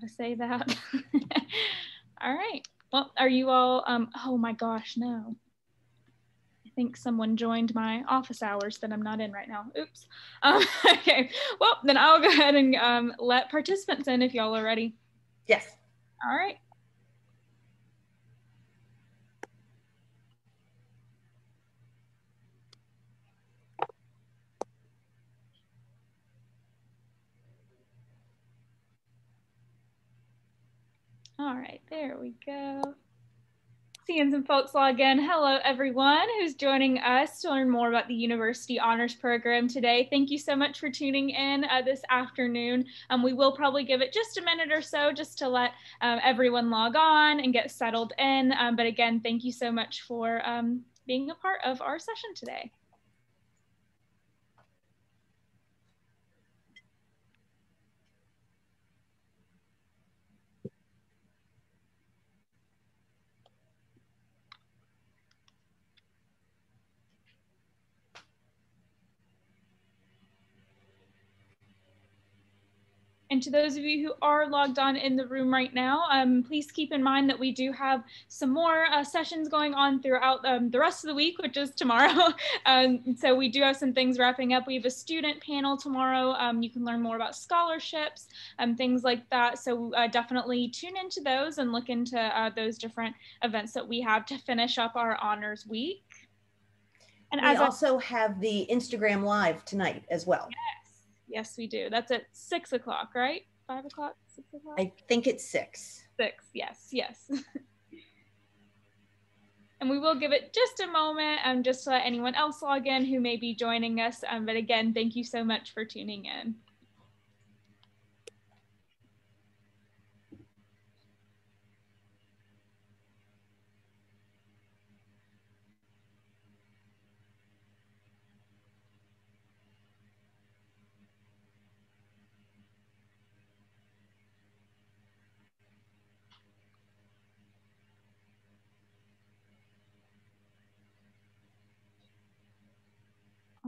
Gotta say that. All right. Well, are you all, oh my gosh, no. I think someone joined my office hours that I'm not in right now. Oops. Okay, well, then I'll go ahead and let participants in if y'all are ready. Yes. All right. All right, there we go. Seeing some folks log in. Hello, everyone who's joining us to learn more about the University Honors Program today. Thank you so much for tuning in this afternoon. We will probably give it just a minute or so just to let everyone log on and get settled in. But again, thank you so much for being a part of our session today. And to those of you who are logged on in the room right now, please keep in mind that we do have some more sessions going on throughout the rest of the week, which is tomorrow. So we do have some things wrapping up. We have a student panel tomorrow. You can learn more about scholarships and things like that. So definitely tune into those and look into those different events that we have to finish up our honors week. And we also have the Instagram Live tonight as well. Yes, we do. That's at 6 o'clock, right? 5 o'clock, 6 o'clock? I think it's 6. 6, yes. And we will give it just a moment just to let anyone else log in who may be joining us. But again, thank you so much for tuning in.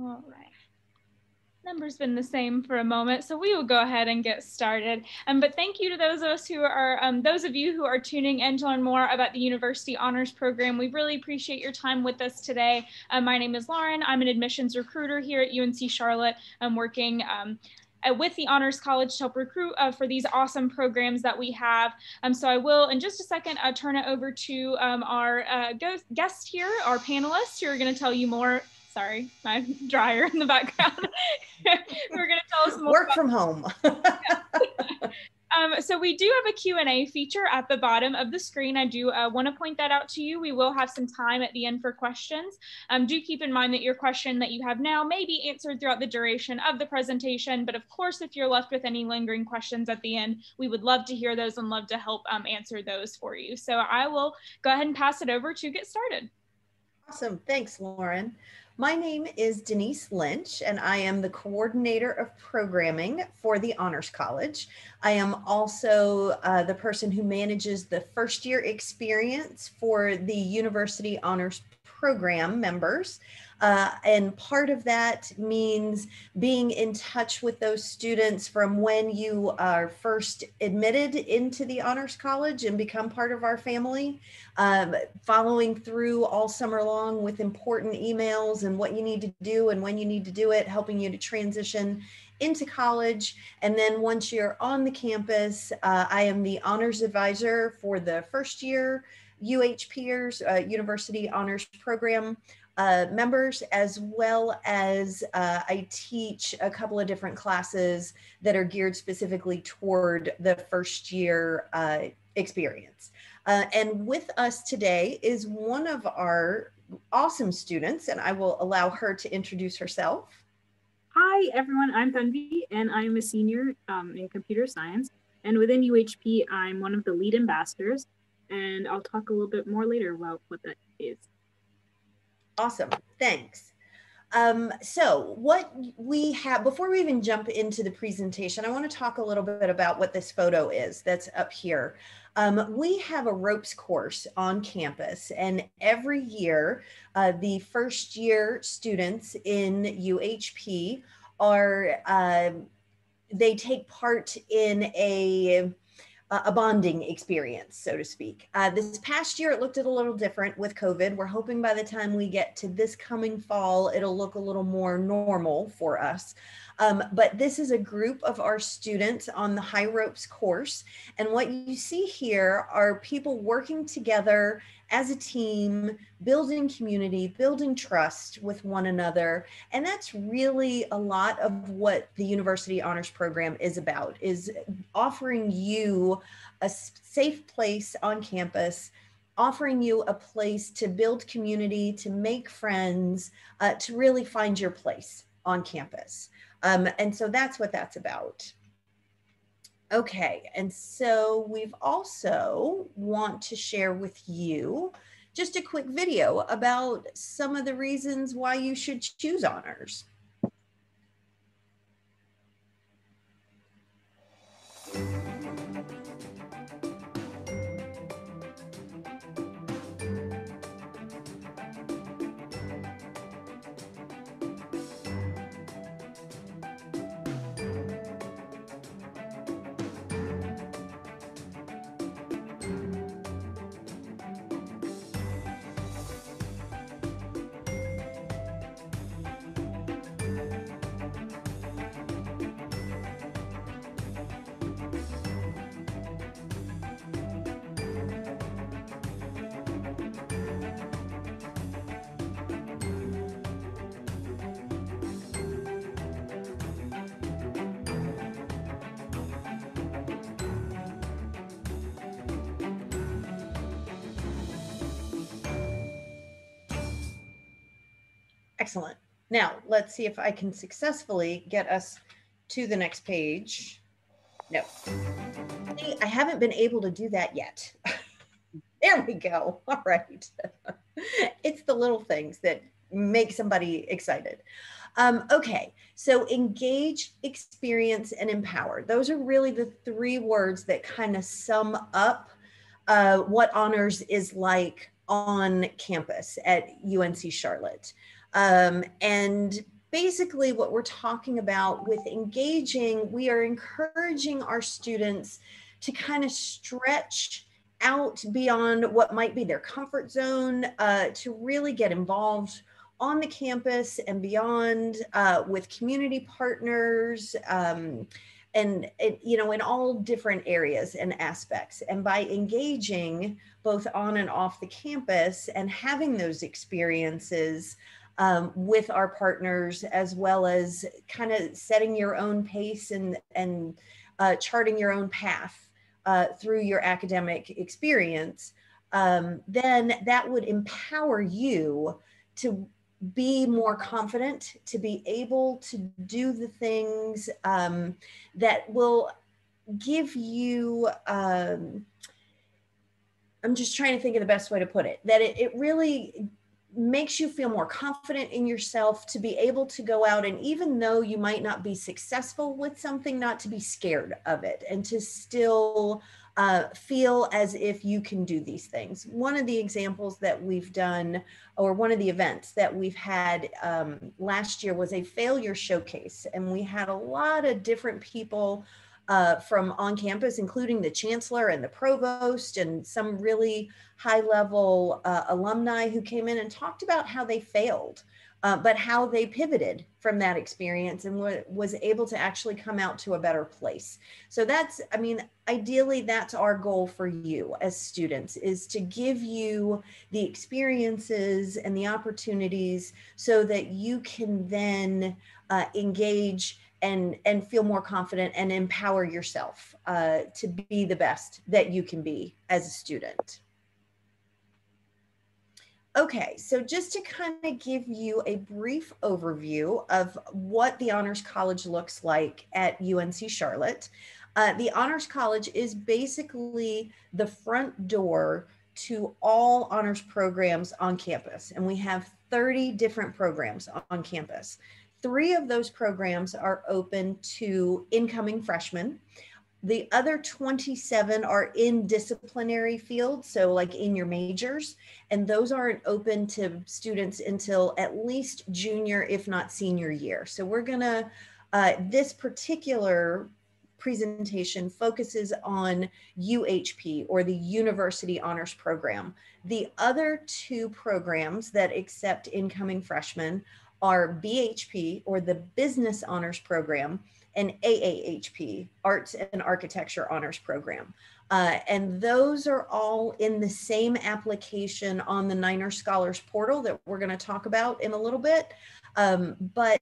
All right. Number's been the same for a moment, so we will go ahead and get started. But thank you to those of us who are, those of you who are tuning in to learn more about the University Honors Program. We really appreciate your time with us today. My name is Lauren. I'm an admissions recruiter here at UNC Charlotte. I'm working with the Honors College to help recruit for these awesome programs that we have. So I will, in just a second, turn it over to our guest here, our panelists, who are going to tell you more. Sorry, my dryer in the background. We're going to tell us more. Work from home. So we do have a Q&A feature at the bottom of the screen. I do want to point that out to you. We will have some time at the end for questions. Do keep in mind that your question that you have now may be answered throughout the duration of the presentation. But of course, if you're left with any lingering questions at the end, we would love to hear those and love to help answer those for you. So I will go ahead and pass it over to get started. Awesome. Thanks, Lauren. My name is Denise Lynch, and I am the coordinator of programming for the Honors College. I am also the person who manages the first year experience for the University Honors Program members. And part of that means being in touch with those students from when you are first admitted into the Honors College and become part of our family, following through all summer long with important emails and what you need to do and when you need to do it, helping you to transition into college. And then once you're on the campus, I am the honors advisor for the first year UHPers, University Honors Program members, as well as I teach a couple of different classes that are geared specifically toward the first year experience. And with us today is one of our awesome students, and I will allow her to introduce herself. Hi, everyone. I'm Tanvi, and I'm a senior in computer science. And within UHP, I'm one of the lead ambassadors, and I'll talk a little bit more later about what that is. Awesome. Thanks. So what we have, before we even jump into the presentation, I want to talk a little bit about what this photo is that's up here. We have a ropes course on campus, and every year the first year students in UHP are, they take part in a a bonding experience, so to speak. This past year, it looked a little different with COVID. We're hoping by the time we get to this coming fall, it'll look a little more normal for us. But this is a group of our students on the High Ropes course. And what you see here are people working together as a team, building community, building trust with one another. And that's really a lot of what the University Honors Program is about, is offering you a safe place on campus, offering you a place to build community, to make friends, to really find your place on campus. And so that's what that's about. Okay, and so we've also want to share with you just a quick video about some of the reasons why you should choose honors. Excellent. Now, let's see if I can successfully get us to the next page. No, see, I haven't been able to do that yet. There we go. All right. It's the little things that make somebody excited. Okay, so engage, experience, and empower. Those are really the three words that kind of sum up what honors is like on campus at UNC Charlotte. And basically what we're talking about with engaging, we are encouraging our students to kind of stretch out beyond what might be their comfort zone, to really get involved on the campus and beyond, with community partners, and you know, in all different areas and aspects. And by engaging both on and off the campus and having those experiences with our partners, as well as kind of setting your own pace and charting your own path through your academic experience, then that would empower you to be more confident, to be able to do the things that will give you, I'm just trying to think of the best way to put it, that it really makes you feel more confident in yourself to be able to go out, and even though you might not be successful with something, not to be scared of it and to still feel as if you can do these things. One of the examples that we've done, or one of the events that we've had last year, was a failure showcase. And we had a lot of different people from on campus, including the chancellor and the provost and some really high level alumni who came in and talked about how they failed, but how they pivoted from that experience and was able to actually come out to a better place. So that's, I mean, ideally, that's our goal for you as students, is to give you the experiences and the opportunities so that you can then engage and feel more confident and empower yourself to be the best that you can be as a student. Okay, so just to kind of give you a brief overview of what the Honors College looks like at UNC Charlotte. The Honors College is basically the front door to all honors programs on campus, and we have 30 different programs on campus. 3 of those programs are open to incoming freshmen. The other 27 are in disciplinary fields, so like in your majors, and those aren't open to students until at least junior, if not senior year. So we're gonna, this particular presentation focuses on UHP, or the University Honors Program. The other two programs that accept incoming freshmen are BHP, or the Business Honors Program, and AAHP, Arts and Architecture Honors Program. And those are all in the same application on the Niner Scholars Portal that we're going to talk about in a little bit. But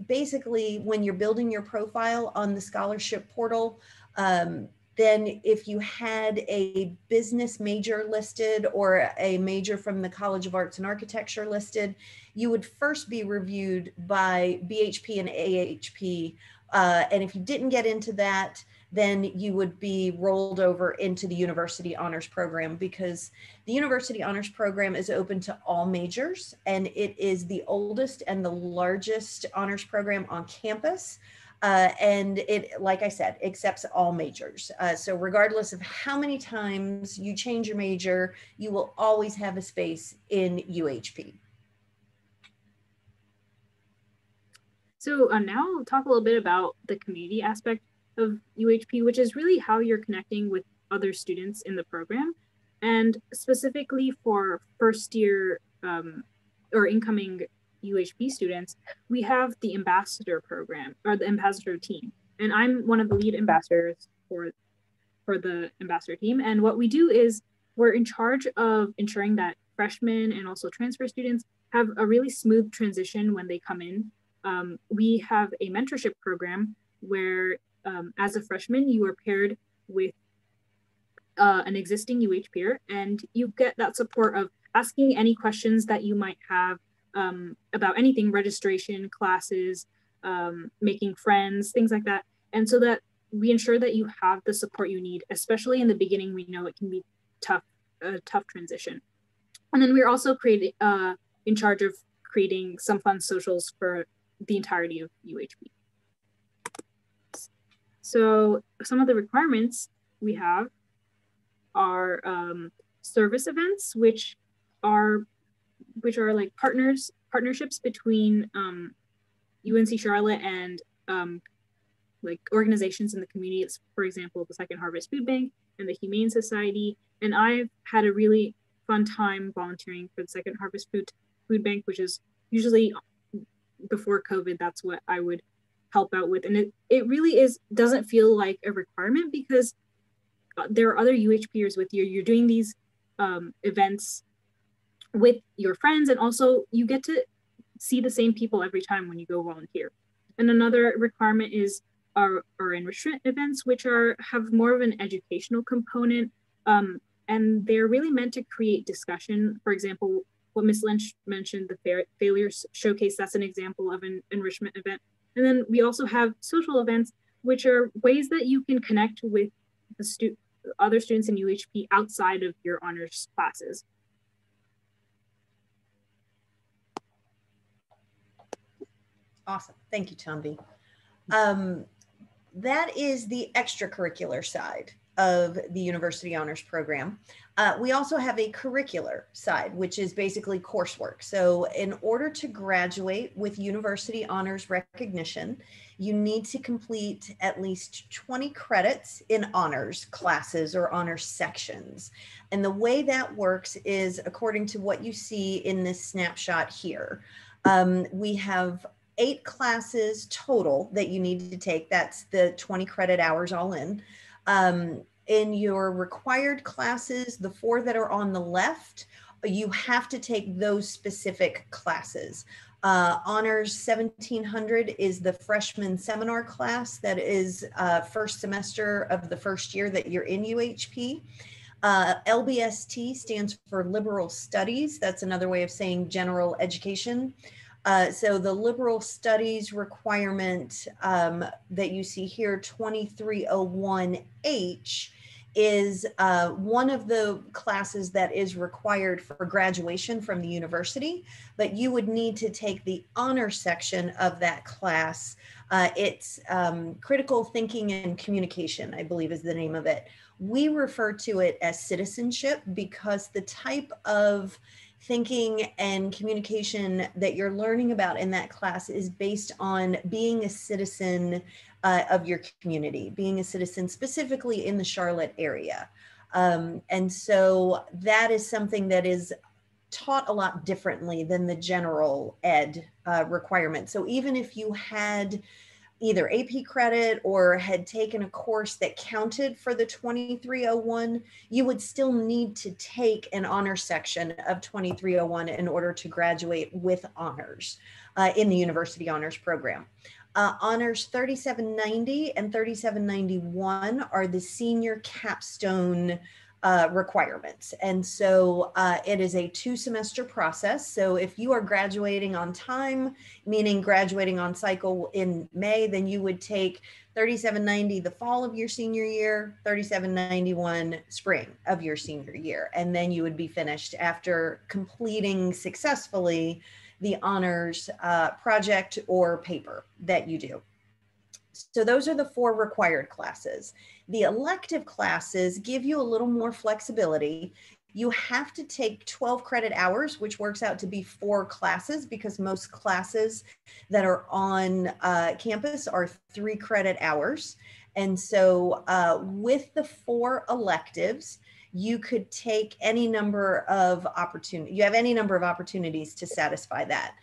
basically, when you're building your profile on the scholarship portal, then if you had a business major listed or a major from the College of Arts and Architecture listed, you would first be reviewed by BHP and AHP. And if you didn't get into that, then you would be rolled over into the University Honors Program, because the University Honors Program is open to all majors, and it is the oldest and the largest honors program on campus. And it, like I said, accepts all majors. So regardless of how many times you change your major, you will always have a space in UHP. So now I'll talk a little bit about the community aspect of UHP, which is really how you're connecting with other students in the program. And specifically for first year or incoming UHP students, we have the ambassador program, or the ambassador team. And I'm one of the lead ambassadors for the ambassador team. And what we do is we're in charge of ensuring that freshmen and also transfer students have a really smooth transition when they come in. We have a mentorship program where as a freshman, you are paired with an existing UH peer, and you get that support of asking any questions that you might have about anything, registration, classes, making friends, things like that. And so that we ensure that you have the support you need, especially in the beginning. We know it can be a tough transition. And then we're also in charge of creating some fun socials for the entirety of UHP. So some of the requirements we have are service events, which are like partnerships between UNC Charlotte and like organizations in the community. For example, the Second Harvest Food Bank and the Humane Society. And I've had a really fun time volunteering for the Second Harvest Food Bank, which is usually before COVID, that's what I would help out with. And it really doesn't feel like a requirement, because there are other UH peers with you. You're doing these events with your friends, and also you get to see the same people every time when you go volunteer. And another requirement is our enrichment events, which have more of an educational component, and they're really meant to create discussion. For example, what Ms. Lynch mentioned, the Failures Showcase, that's an example of an enrichment event. And then we also have social events, which are ways that you can connect with the other students in UHP outside of your honors classes. Awesome. Thank you, Tanvi. That is the extracurricular side of the University Honors Program. We also have a curricular side, which is basically coursework. So in order to graduate with University Honors recognition, you need to complete at least 20 credits in honors classes or honors sections. And the way that works is according to what you see in this snapshot here. We have 8 classes total that you need to take. That's the 20 credit hours all in. In your required classes, the 4 that are on the left, you have to take those specific classes. Honors 1700 is the freshman seminar class that is first semester of the first year that you're in UHP. LBST stands for Liberal Studies. That's another way of saying general education. So the liberal studies requirement that you see here, 2301H, is one of the classes that is required for graduation from the university, but you would need to take the honor section of that class. It's critical thinking and communication, I believe is the name of it. We refer to it as citizenship because the type of thinking and communication that you're learning about in that class is based on being a citizen of your community, being a citizen specifically in the Charlotte area. And so that is something that is taught a lot differently than the general ed requirement. So even if you had either AP credit or had taken a course that counted for the 2301, you would still need to take an honor section of 2301 in order to graduate with honors in the University Honors Program. Honors 3790 and 3791 are the senior capstone requirements. And so it is a 2-semester process. So if you are graduating on time, meaning graduating on cycle in May, then you would take 3790 the fall of your senior year, 3791 spring of your senior year. And then you would be finished after completing successfully the honors project or paper that you do. So those are the 4 required classes. The elective classes give you a little more flexibility. You have to take 12 credit hours, which works out to be 4 classes because most classes that are on campus are 3 credit hours. And so with the 4 electives, you could take any number of opportunities. You have any number of opportunities to satisfy that.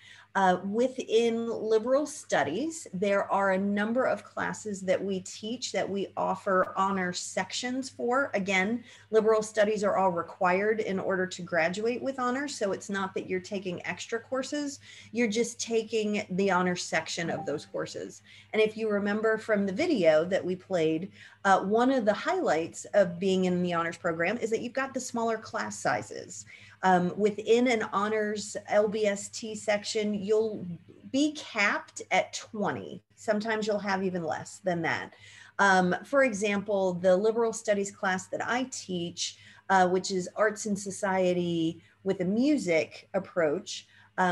Within liberal studies, there are a number of classes that we teach that we offer honor sections for. Again, liberal studies are all required in order to graduate with honors. So it's not that you're taking extra courses, you're just taking the honor section of those courses. And if you remember from the video that we played, one of the highlights of being in the honors program is that you've got the smaller class sizes. Within an honors LBST section, you'll be capped at 20. Sometimes you'll have even less than that. For example, the liberal studies class that I teach, which is arts and society with a music approach,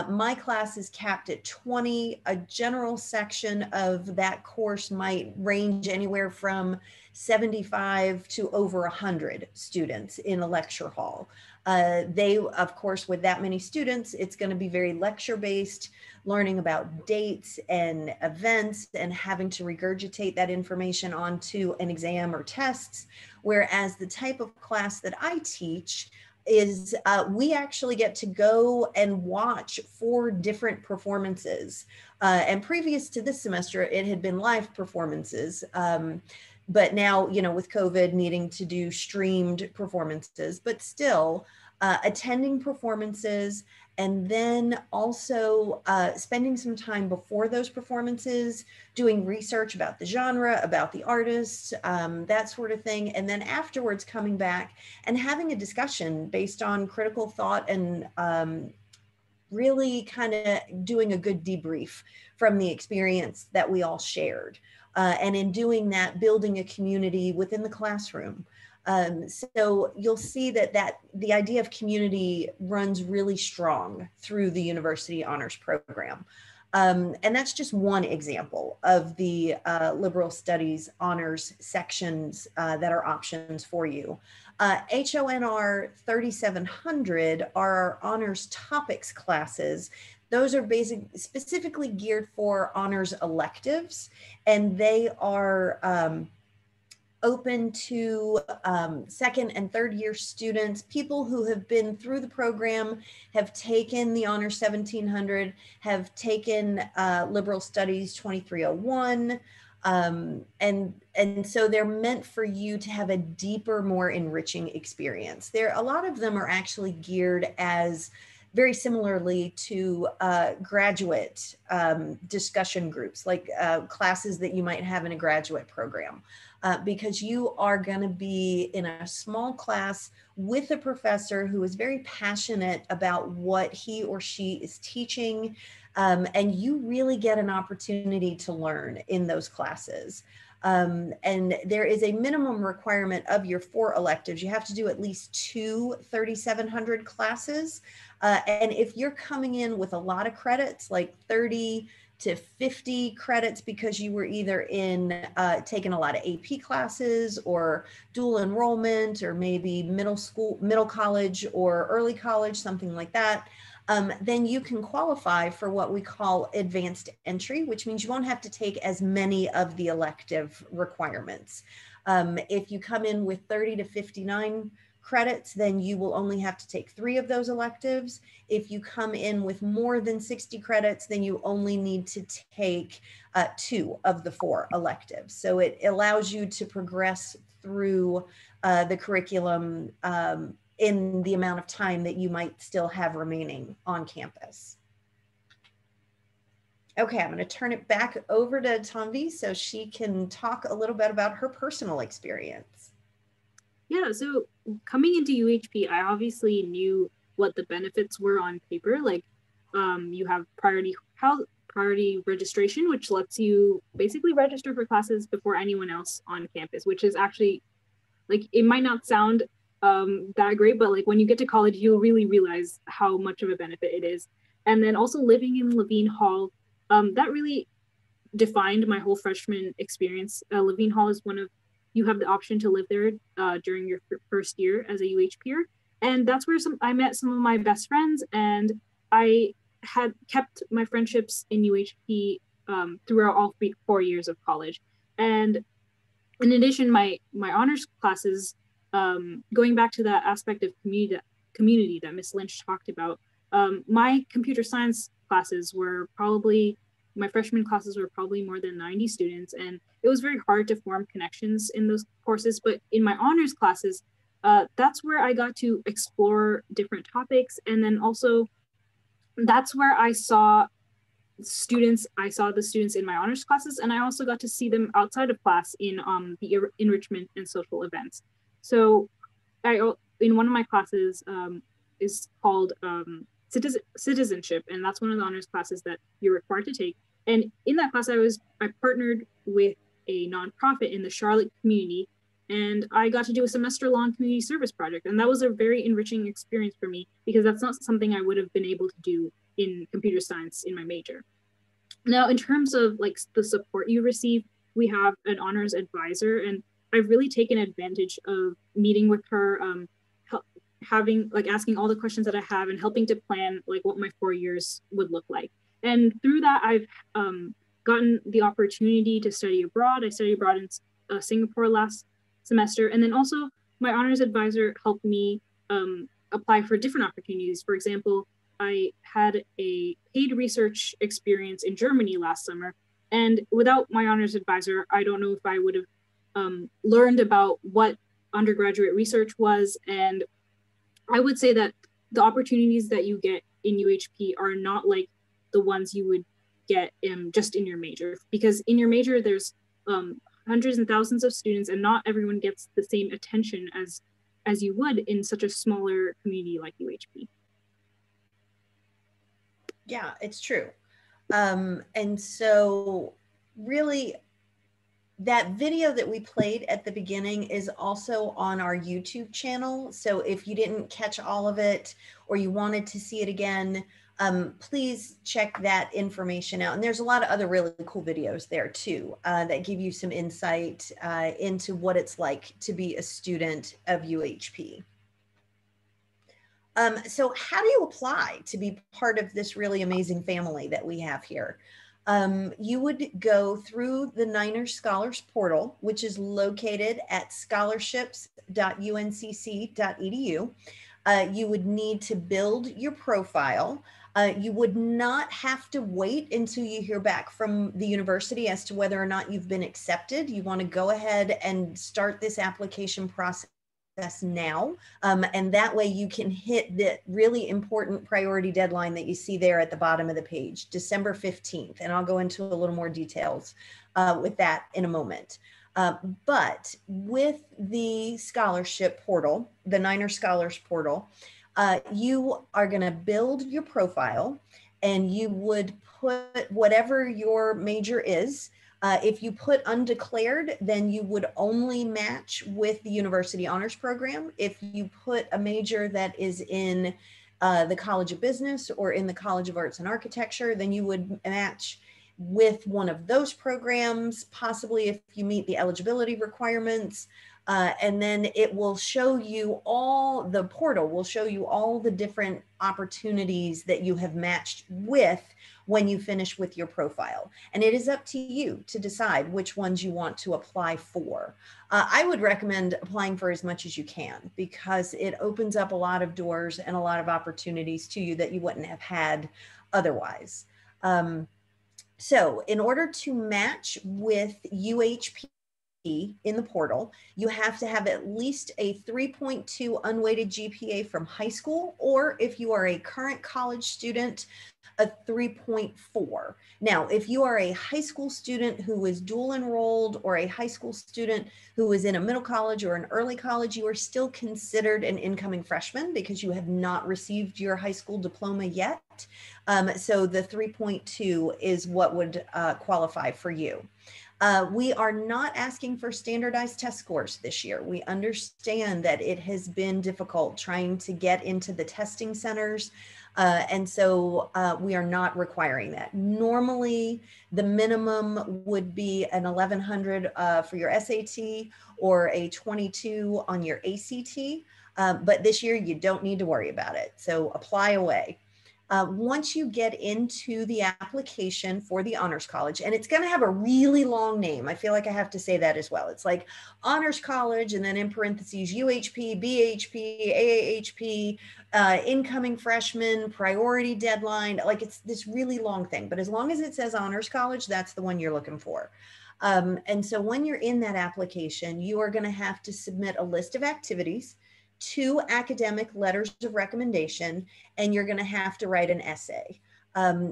my class is capped at 20. A general section of that course might range anywhere from 75 to over 100 students in a lecture hall. They, of course, with that many students, it's going to be very lecture-based, learning about dates and events and having to regurgitate that information onto an exam or tests. Whereas the type of class that I teach is we actually get to go and watch 4 different performances. And previous to this semester, it had been live performances. But now, you know, with COVID needing to do streamed performances, but still attending performances and then also spending some time before those performances, doing research about the genre, about the artists, that sort of thing. And then afterwards coming back and having a discussion based on critical thought and really kind of doing a good debrief from the experience that we all shared. And in doing that, building a community within the classroom. So you'll see that the idea of community runs really strong through the University Honors Program. And that's just one example of the liberal studies honors sections that are options for you. HONR 3700 are our honors topics classes. Those are specifically geared for honors electives, and they are open to second and third year students, people who have been through the program, have taken the Honor 1700, have taken Liberal Studies 2301, and so they're meant for you to have a deeper, more enriching experience. A lot of them are actually geared as very similarly to graduate discussion groups, like classes that you might have in a graduate program. Because you are going to be in a small class with a professor who is very passionate about what he or she is teaching, and you really get an opportunity to learn in those classes. And there is a minimum requirement of your 4 electives. You have to do at least 2 3700 classes. And if you're coming in with a lot of credits, like 30 to 50 credits because you were either in taking a lot of AP classes or dual enrollment or maybe middle college or early college, something like that, then you can qualify for what we call advanced entry, which means you won't have to take as many of the elective requirements. If you come in with 30 to 59 credits, then you will only have to take 3 of those electives. If you come in with more than 60 credits, then you only need to take 2 of the 4 electives. So it allows you to progress through the curriculum in the amount of time that you might still have remaining on campus. Okay, I'm going to turn it back over to Tanvi so she can talk a little bit about her personal experience. Yeah, so coming into UHP, I obviously knew what the benefits were on paper. Like you have priority registration, which lets you basically register for classes before anyone else on campus, which is actually, like, it might not sound that great, but like when you get to college, you'll really realize how much of a benefit it is. And then also living in Levine Hall, that really defined my whole freshman experience. Levine Hall is you have the option to live there during your first year as a UHPer. And that's where I met some of my best friends, and I had kept my friendships in UHP throughout all 4 years of college. And in addition, my honors classes, going back to that aspect of community that Ms. Lynch talked about, my computer science classes were probably, my freshman classes were probably more than 90 students, and it was very hard to form connections in those courses. But in my honors classes, that's where I got to explore different topics. And then also, that's where I saw the students in my honors classes, and I also got to see them outside of class in the enrichment and social events. So in one of my classes is called citizenship, and that's one of the honors classes that you're required to take. And in that class, I partnered with a nonprofit in the Charlotte community, and I got to do a semester-long community service project. And that was a very enriching experience for me, because that's not something I would have been able to do in computer science in my major. Now, in terms of like the support you receive, we have an honors advisor, and I've really taken advantage of meeting with her, asking all the questions that I have and helping to plan like what my 4 years would look like. And through that, I've gotten the opportunity to study abroad. I studied abroad in Singapore last semester. And then also my honors advisor helped me apply for different opportunities. For example, I had a paid research experience in Germany last summer. And without my honors advisor, I don't know if I would have learned about what undergraduate research was. And I would say that the opportunities that you get in UHP are not like the ones you would get just in your major, because in your major, there's hundreds and thousands of students, and not everyone gets the same attention as you would in such a smaller community like UHP. Yeah, it's true. And so really, that video that we played at the beginning is also on our YouTube channel. So if you didn't catch all of it, or you wanted to see it again, please check that information out. And there's a lot of other really cool videos there too, that give you some insight into what it's like to be a student of UHP. So how do you apply to be part of this really amazing family that we have here? You would go through the Niners Scholars Portal, which is located at scholarships.uncc.edu. You would need to build your profile. You would not have to wait until you hear back from the university as to whether or not you've been accepted. You want to go ahead and start this application process now. And that way you can hit the really important priority deadline that you see there at the bottom of the page, December 15th. And I'll go into a little more details with that in a moment. But with the scholarship portal, the Niners Scholars Portal, you are going to build your profile, and you would put whatever your major is. If you put undeclared, then you would only match with the University Honors Program. If you put a major that is in the College of Business or in the College of Arts and Architecture, then you would match with one of those programs, possibly if you meet the eligibility requirements. And then it will show you the portal will show you all the different opportunities that you have matched with when you finish with your profile. And it is up to you to decide which ones you want to apply for. I would recommend applying for as much as you can, because it opens up a lot of doors and a lot of opportunities to you that you wouldn't have had otherwise. So in order to match with UHP in the portal, you have to have at least a 3.2 unweighted GPA from high school, or if you are a current college student, a 3.4. Now, if you are a high school student who is dual enrolled, or a high school student who is in a middle college or an early college, you are still considered an incoming freshman because you have not received your high school diploma yet. So the 3.2 is what would qualify for you. We are not asking for standardized test scores this year. We understand that it has been difficult trying to get into the testing centers. And so we are not requiring that. Normally, the minimum would be an 1100 for your SAT or a 22 on your ACT. But this year, you don't need to worry about it. So apply away. Once you get into the application for the Honors College, and it's going to have a really long name. I feel like I have to say that as well. It's like Honors College, and then in parentheses, UHP, BHP, AAHP, incoming freshman, priority deadline. Like, it's this really long thing, but as long as it says Honors College, that's the one you're looking for. And so when you're in that application, you are going to have to submit a list of activities, 2 academic letters of recommendation, and you're going to have to write an essay.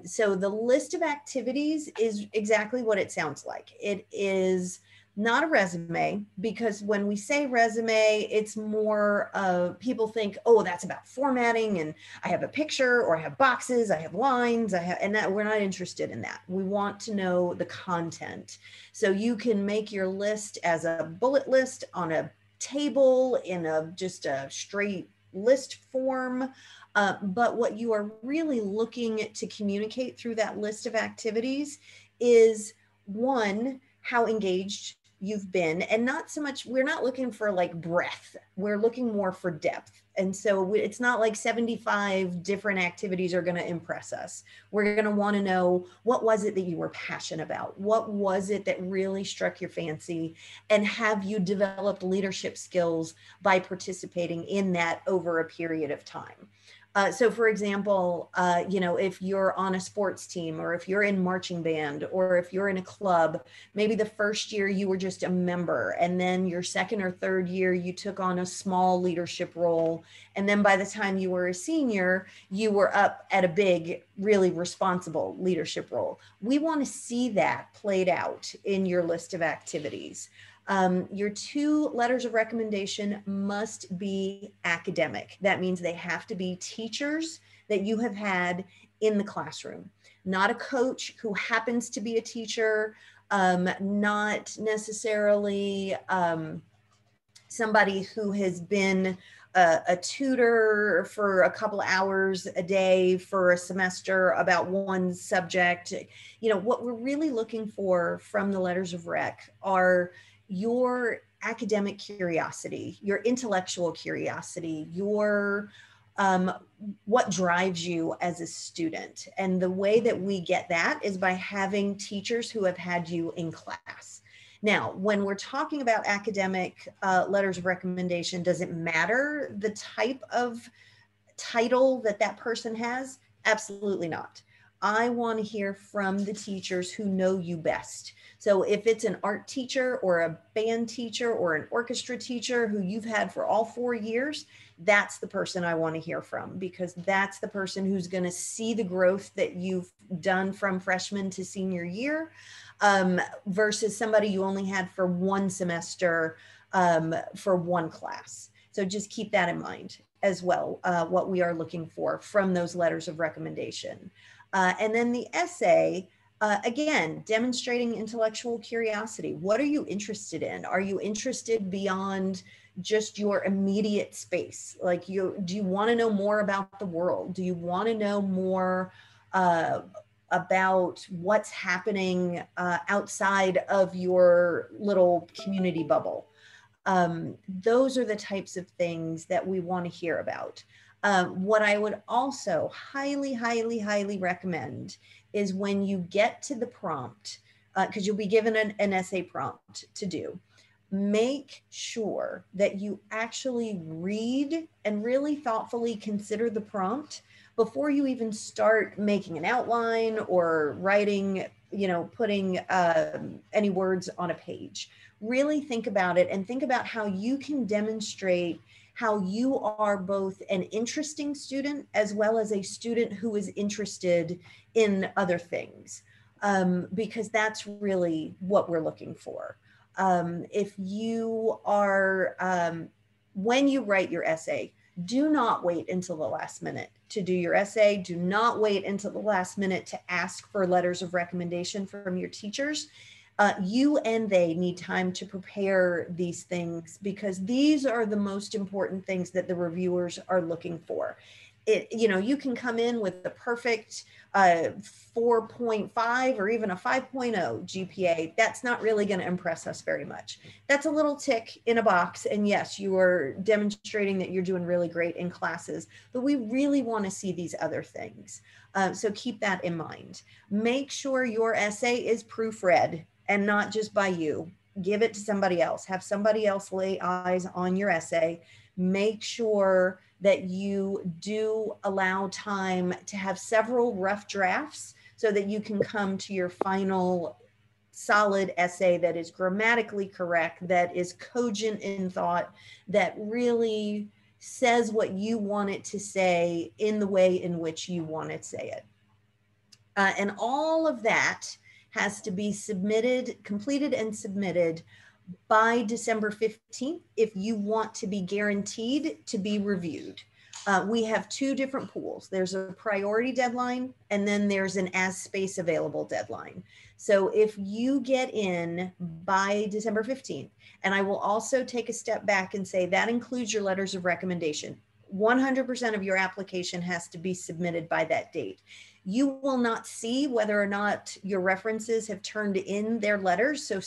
So the list of activities is exactly what it sounds like. It is not a resume, because when we say resume, it's more people think, oh, that's about formatting, and I have a picture, or I have boxes, I have lines, and that we're not interested in that. We want to know the content. So you can make your list as a bullet list on a table in just a straight list form. But what you are really looking to communicate through that list of activities is, one, how engaged you've been, and not so much, we're not looking for like breadth, we're looking more for depth. And so it's not like 75 different activities are going to impress us. We're going to want to know, what was it that you were passionate about? What was it that really struck your fancy? And have you developed leadership skills by participating in that over a period of time? So for example, if you're on a sports team, or if you're in marching band, or if you're in a club, maybe the first year you were just a member, and then your second or third year you took on a small leadership role. And then by the time you were a senior, you were up at a big, really responsible leadership role. We want to see that played out in your list of activities. Your 2 letters of recommendation must be academic. That means they have to be teachers that you have had in the classroom, not a coach who happens to be a teacher, not necessarily somebody who has been a tutor for a couple hours a day for a semester about one subject. What we're really looking for from the letters of rec are your academic curiosity, your intellectual curiosity, your what drives you as a student. And the way that we get that is by having teachers who have had you in class. Now, when we're talking about academic letters of recommendation, does it matter the type of title that person has? Absolutely not. I want to hear from the teachers who know you best. So if it's an art teacher or a band teacher or an orchestra teacher who you've had for all 4 years, that's the person I want to hear from, because that's the person who's going to see the growth that you've done from freshman to senior year, versus somebody you only had for 1 semester for 1 class. So just keep that in mind as well, what we are looking for from those letters of recommendation. And then the essay, again, demonstrating intellectual curiosity. What are you interested in? Are you interested beyond just your immediate space? Like, do you want to know more about the world? Do you want to know more about what's happening outside of your little community bubble. Those are the types of things that we want to hear about. What I would also highly, highly, highly recommend is when you get to the prompt, because you'll be given an essay prompt to do, make sure that you actually read and really thoughtfully consider the prompt before you even start making an outline or writing, putting any words on a page. Really think about it and think about how you can demonstrate how you are both an interesting student as well as a student who is interested in other things, because that's really what we're looking for. If you are, when you write your essay, do not wait until the last minute to do your essay. Do not wait until the last minute to ask for letters of recommendation from your teachers. You and they need time to prepare these things, because these are the most important things that the reviewers are looking for. You can come in with the perfect 4.5 or even a 5.0 GPA. That's not really going to impress us very much. That's a little tick in a box. And yes, you are demonstrating that you're doing really great in classes, but we really want to see these other things. So keep that in mind. Make sure your essay is proofread and not just by you. Give it to somebody else. Have somebody else lay eyes on your essay. Make sure that you do allow time to have several rough drafts so that you can come to your final solid essay that is grammatically correct, that is cogent in thought, that really says what you want it to say in the way in which you want it to say it. And all of that has to be completed and submitted by December 15th if you want to be guaranteed to be reviewed. We have two different pools. There's a priority deadline, and then there's an as space available deadline. So if you get in by December 15th, and I will also take a step back and say that includes your letters of recommendation. 100% of your application has to be submitted by that date. You will not see whether or not your references have turned in their letters. So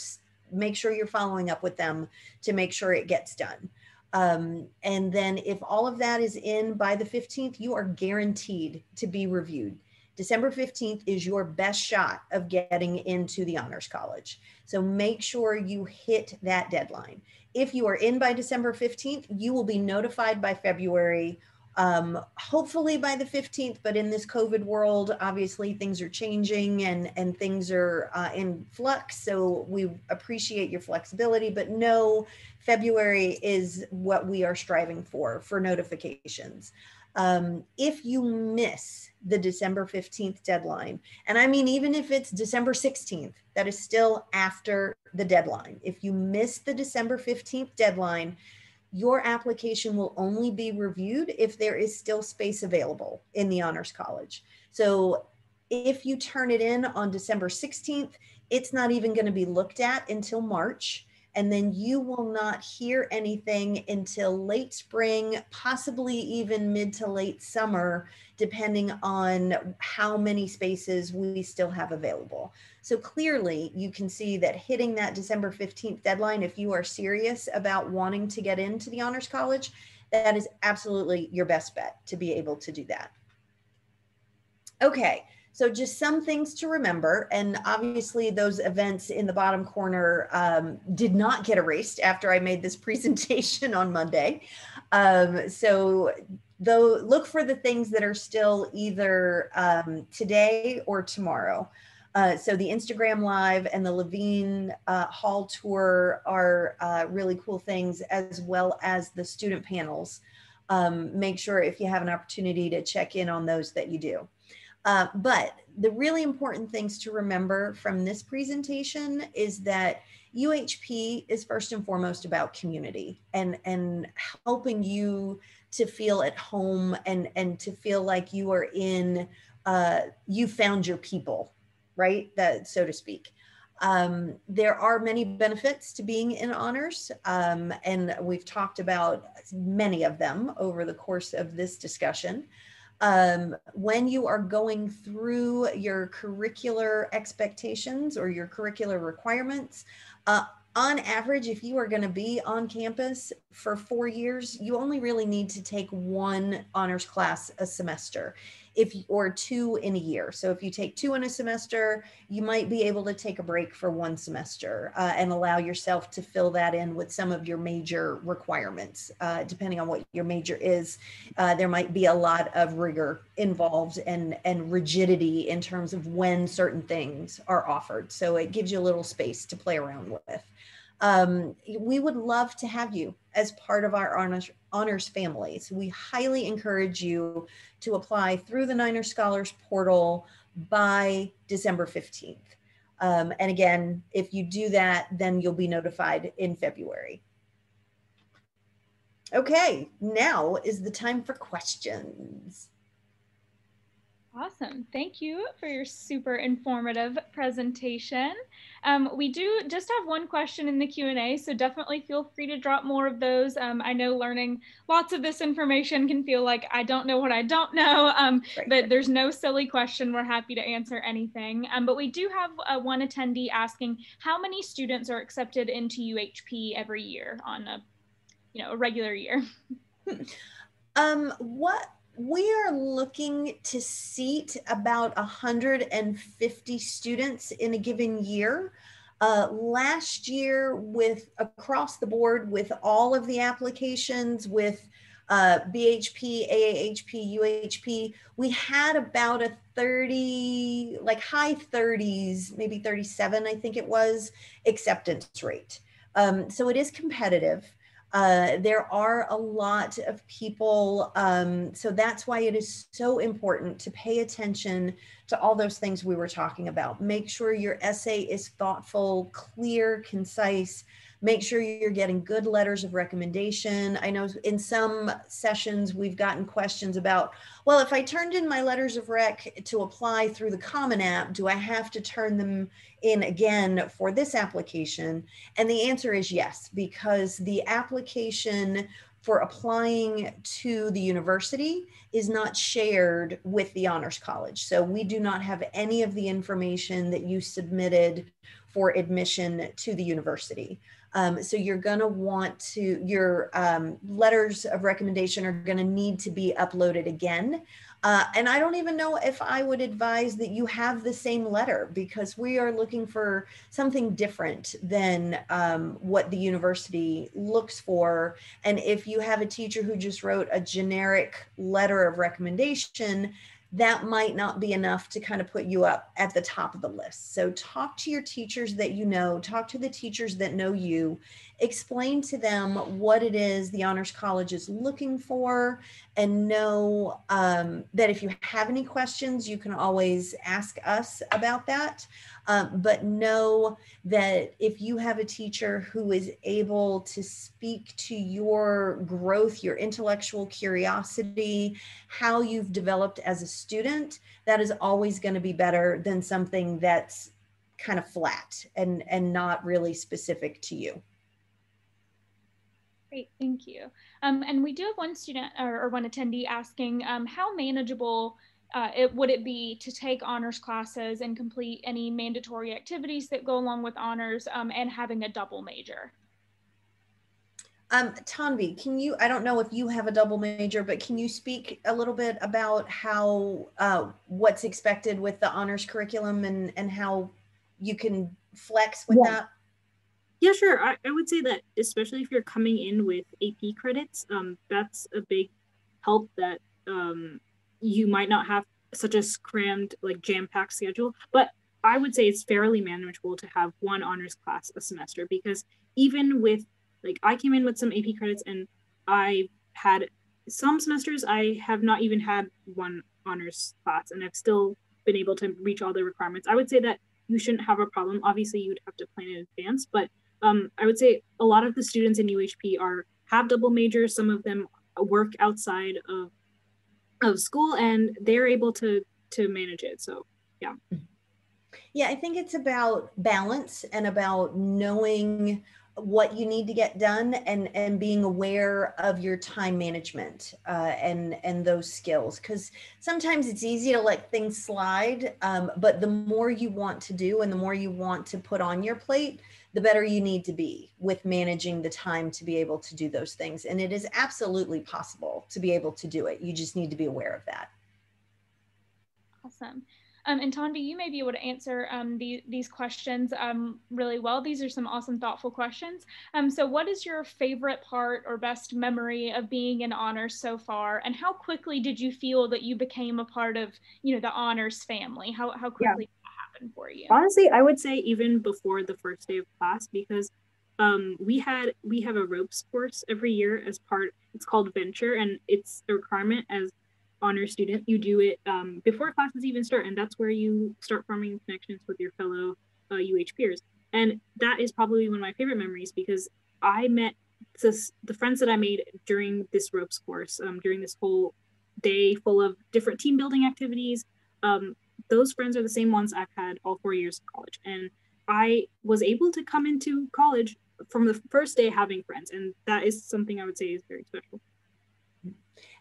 make sure you're following up with them to make sure it gets done. And then if all of that is in by the 15th, you are guaranteed to be reviewed. December 15th is your best shot of getting into the Honors College. So make sure you hit that deadline. If you are in by December 15th, you will be notified by February, hopefully by the 15th, but in this COVID world, obviously things are changing and things are in flux. So we appreciate your flexibility, but no, February is what we are striving for notifications. If you miss the December 15th deadline, and I mean, even if it's December 16th, that is still after the deadline. If you miss the December 15th deadline, your application will only be reviewed if there is still space available in the Honors College. So if you turn it in on December 16th, it's not even going to be looked at until March. And then you will not hear anything until late spring, possibly even mid to late summer, depending on how many spaces we still have available. So clearly you can see that hitting that December 15th deadline, if you are serious about wanting to get into the Honors College, that is absolutely your best bet to be able to do that. Okay. So just some things to remember, and obviously those events in the bottom corner did not get erased after I made this presentation on Monday. So though, look for the things that are still either today or tomorrow. So the Instagram Live and the Levine Hall Tour are really cool things, as well as the student panels. Make sure if you have an opportunity to check in on those that you do. But the really important things to remember from this presentation is that UHP is first and foremost about community and helping you to feel at home and to feel like you are in, you found your people, right? That, so to speak. There are many benefits to being in honors, and we've talked about many of them over the course of this discussion. when you are going through your curricular expectations or your curricular requirements, on average, if you are going to be on campus for 4 years, you only really need to take one honors class a semester, or 2 in a year. So if you take 2 in a semester, you might be able to take a break for 1 semester and allow yourself to fill that in with some of your major requirements. Depending on what your major is, there might be a lot of rigor involved and rigidity in terms of when certain things are offered. So it gives you a little space to play around with. We would love to have you as part of our honors family. So we highly encourage you to apply through the Niner Scholars portal by December 15th. And again, if you do that, then you'll be notified in February. Okay, now is the time for questions. Awesome. Thank you for your super informative presentation. We do just have one question in the Q&A, so definitely feel free to drop more of those. I know learning lots of this information can feel like I don't know what I don't know, but there's no silly question. We're happy to answer anything. But we do have one attendee asking, how many students are accepted into UHP every year on a regular year? We are looking to seat about 150 students in a given year. Last year, with across the board, with all of the applications, with BHP, AAHP, UHP, we had about a 30, like high 30s, maybe 37, I think it was, acceptance rate. So it is competitive. There are a lot of people, so that's why it is so important to pay attention to all those things we were talking about. Make sure your essay is thoughtful, clear, concise. Make sure you're getting good letters of recommendation. I know in some sessions we've gotten questions about, well, if I turned in my letters of rec to apply through the Common App, do I have to turn them in again for this application? And the answer is yes, because the application for applying to the university is not shared with the Honors College. So we do not have any of the information that you submitted for admission to the university. So you're going to want to, your letters of recommendation are going to need to be uploaded again. And I don't even know if I would advise that you have the same letter, because we are looking for something different than what the university looks for. And if you have a teacher who just wrote a generic letter of recommendation, that might not be enough to kind of put you up at the top of the list. So talk to your teachers that you know, talk to the teachers that know you, explain to them what it is the Honors College is looking for, and know that if you have any questions, you can always ask us about that. But know that if you have a teacher who is able to speak to your growth, your intellectual curiosity, how you've developed as a student, that is always going to be better than something that's kind of flat and not really specific to you. Great, thank you. And we do have one student or one attendee asking, how manageable would it be to take honors classes and complete any mandatory activities that go along with honors and having a double major? Tanvi, can you, I don't know if you have a double major, but can you speak a little bit about how, what's expected with the honors curriculum and how you can flex with that? Yeah, sure. I would say that especially if you're coming in with AP credits, that's a big help, that you might not have such a crammed, like jam-packed schedule. But I would say it's fairly manageable to have one honors class a semester, because even with, like, I came in with some AP credits and I had some semesters I have not even had one honors class, and I've still been able to reach all the requirements. I would say that you shouldn't have a problem. Obviously, you'd have to plan in advance, but I would say a lot of the students in UHP have double majors. Some of them work outside of school, and they're able to manage it. So yeah. Yeah, I think it's about balance and about knowing what you need to get done, and being aware of your time management and those skills, because sometimes it's easy to let things slide, but the more you want to do and the more you want to put on your plate, the better you need to be with managing the time to be able to do those things. And it is absolutely possible to be able to do it. You just need to be aware of that. Awesome. And Tanvi, you may be able to answer these questions really well. These are some awesome, thoughtful questions. So what is your favorite part or best memory of being in honors so far? And how quickly did you feel that you became a part of, the honors family? How quickly did that happen for you? Honestly, I would say even before the first day of class, because we have a ropes course every year as part, it's called Venture, and it's a requirement as honor student. You do it before classes even start, and that's where you start forming connections with your fellow UH peers. And that is probably one of my favorite memories, because I met the friends that I made during this ropes course, during this whole day full of different team building activities. Those friends are the same ones I've had all 4 years of college, and I was able to come into college from the first day having friends, and that is something I would say is very special.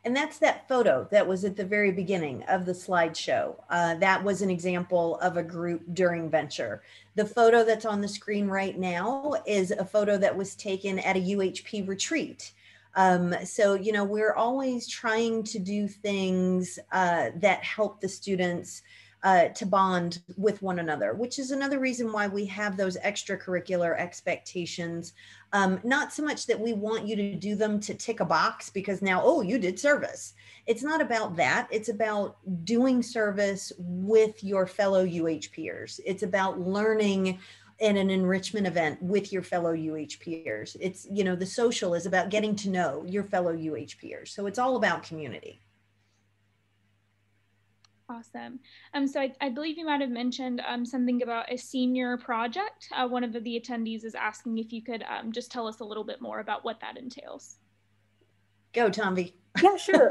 And that's that photo that was at the very beginning of the slideshow. That was an example of a group during Venture. The photo that's on the screen right now is a photo that was taken at a UHP retreat. So, we're always trying to do things that help the students to bond with one another, which is another reason why we have those extracurricular expectations. Not so much that we want you to do them to tick a box because now, oh, you did service. It's not about that. It's about doing service with your fellow UH peers. It's about learning in an enrichment event with your fellow UH peers. It's, the social is about getting to know your fellow UH peers. So it's all about community. Awesome. So I believe you might have mentioned something about a senior project. One of the attendees is asking if you could just tell us a little bit more about what that entails. Go, Tanvi. Yeah, sure.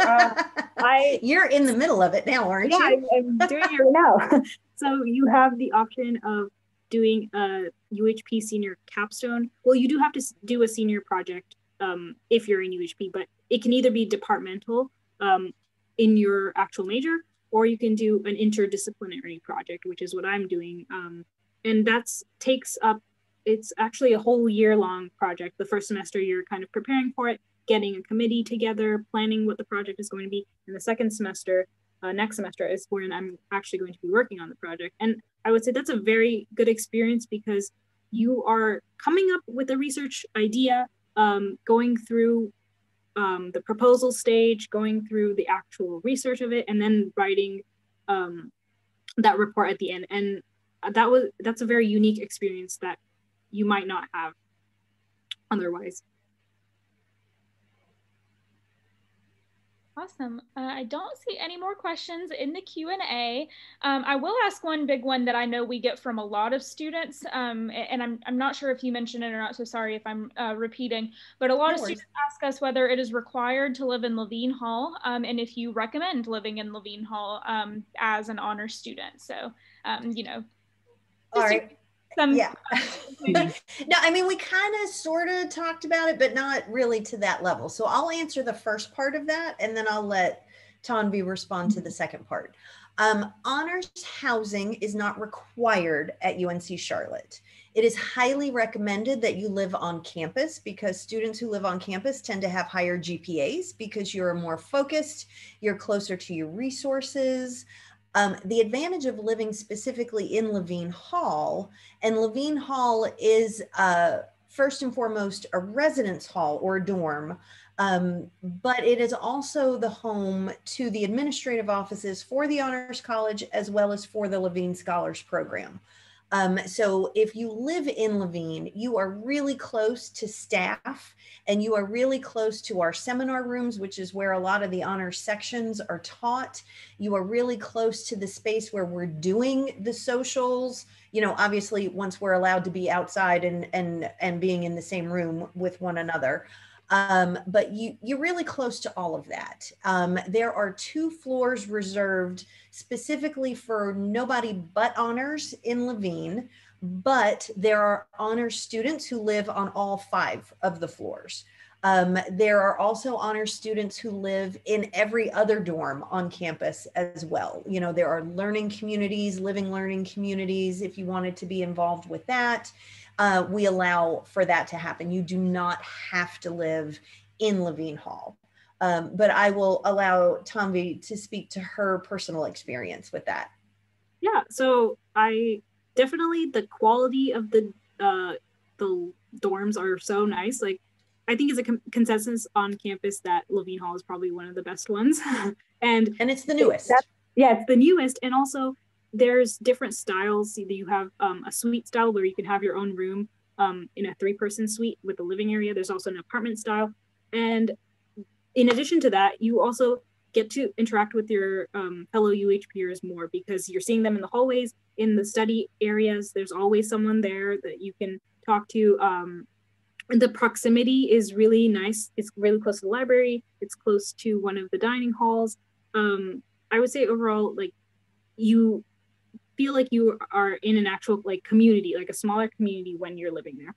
You're in the middle of it now, aren't you? Yeah, I'm doing it right now. So you have the option of doing a UHP senior capstone. Well, you do have to do a senior project if you're in UHP, but it can either be departmental in your actual major, or you can do an interdisciplinary project, which is what I'm doing. And takes up, it's actually a whole year-long project. The first semester, you're kind of preparing for it, getting a committee together, planning what the project is going to be. And the second semester, next semester, is when I'm actually going to be working on the project. And I would say that's a very good experience, because you are coming up with a research idea, going through the proposal stage, going through the actual research of it, and then writing that report at the end. And that's a very unique experience that you might not have otherwise. Awesome. I don't see any more questions in the Q&A. I will ask one big one that I know we get from a lot of students, and I'm not sure if you mentioned it or not, so sorry if I'm repeating, but a lot of students ask us whether it is required to live in Levine Hall, and if you recommend living in Levine Hall as an honors student. So, all right. Yeah. No, I mean, we kind of sort of talked about it, but not really to that level. So I'll answer the first part of that, and then I'll let Tanvi respond to the second part. Honors housing is not required at UNC Charlotte. It is highly recommended that you live on campus, because students who live on campus tend to have higher GPAs because you're more focused, you're closer to your resources. The advantage of living specifically in Levine Hall, and Levine Hall is first and foremost a residence hall or a dorm, but it is also the home to the administrative offices for the Honors College as well as for the Levine Scholars Program. So if you live in Levine, you are really close to staff, and you are really close to our seminar rooms, which is where a lot of the honors sections are taught. You are really close to the space where we're doing the socials, obviously once we're allowed to be outside and being in the same room with one another. But you're really close to all of that. There are 2 floors reserved specifically for nobody but honors in Levine. but there are honors students who live on all 5 of the floors. There are also honors students who live in every other dorm on campus as well. You know, there are learning communities, living learning communities, if you wanted to be involved with that. We allow for that to happen. You do not have to live in Levine Hall. But I will allow Tanvi to speak to her personal experience with that. Yeah, so I definitely, the quality of the dorms are so nice. Like, I think it's a consensus on campus that Levine Hall is probably one of the best ones. and it's the newest. It's the newest. And also there's different styles. You have a suite style where you can have your own room in a 3-person suite with a living area. There's also an apartment style. And in addition to that, you also get to interact with your fellow UH peers more, because you're seeing them in the hallways, in the study areas. There's always someone there that you can talk to. The proximity is really nice. It's really close to the library. It's close to one of the dining halls. I would say overall, like, you feel like you are in an actual like community, like a smaller community when you're living there.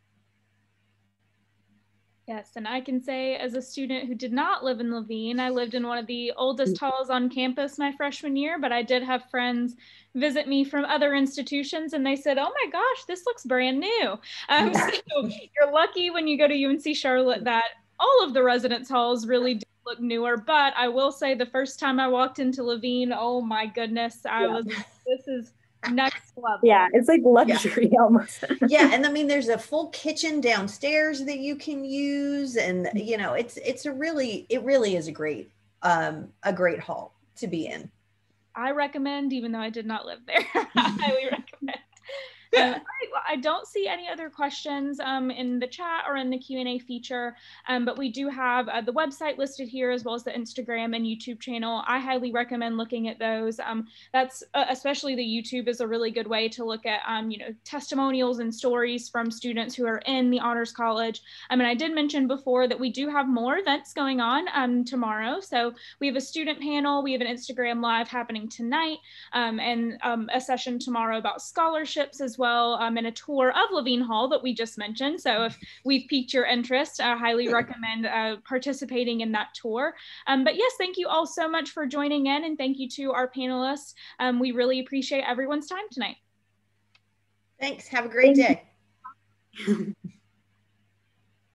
Yes, and I can say as a student who did not live in Levine, I lived in one of the oldest halls on campus my freshman year, but I did have friends visit me from other institutions and they said, oh my gosh, this looks brand new. So you're lucky when you go to UNC Charlotte that all of the residence halls really do look newer, but I will say the first time I walked into Levine, oh my goodness, I was, this is next level. Yeah, it's like luxury almost. Yeah, and I mean, there's a full kitchen downstairs that you can use, and you know, it really is a great hall to be in. I recommend, even though I did not live there. I highly recommend. All right, well, I don't see any other questions in the chat or in the Q&A feature, but we do have the website listed here, as well as the Instagram and YouTube channel. I highly recommend looking at those. That's especially the YouTube is a really good way to look at you know, testimonials and stories from students who are in the Honors College. And I did mention before that we do have more events going on tomorrow. So we have a student panel, we have an Instagram Live happening tonight, and a session tomorrow about scholarships as well, and a tour of Levine Hall that we just mentioned. So if we've piqued your interest, I highly recommend participating in that tour. But yes, thank you all so much for joining in, and thank you to our panelists. We really appreciate everyone's time tonight. Thanks. Have a great day.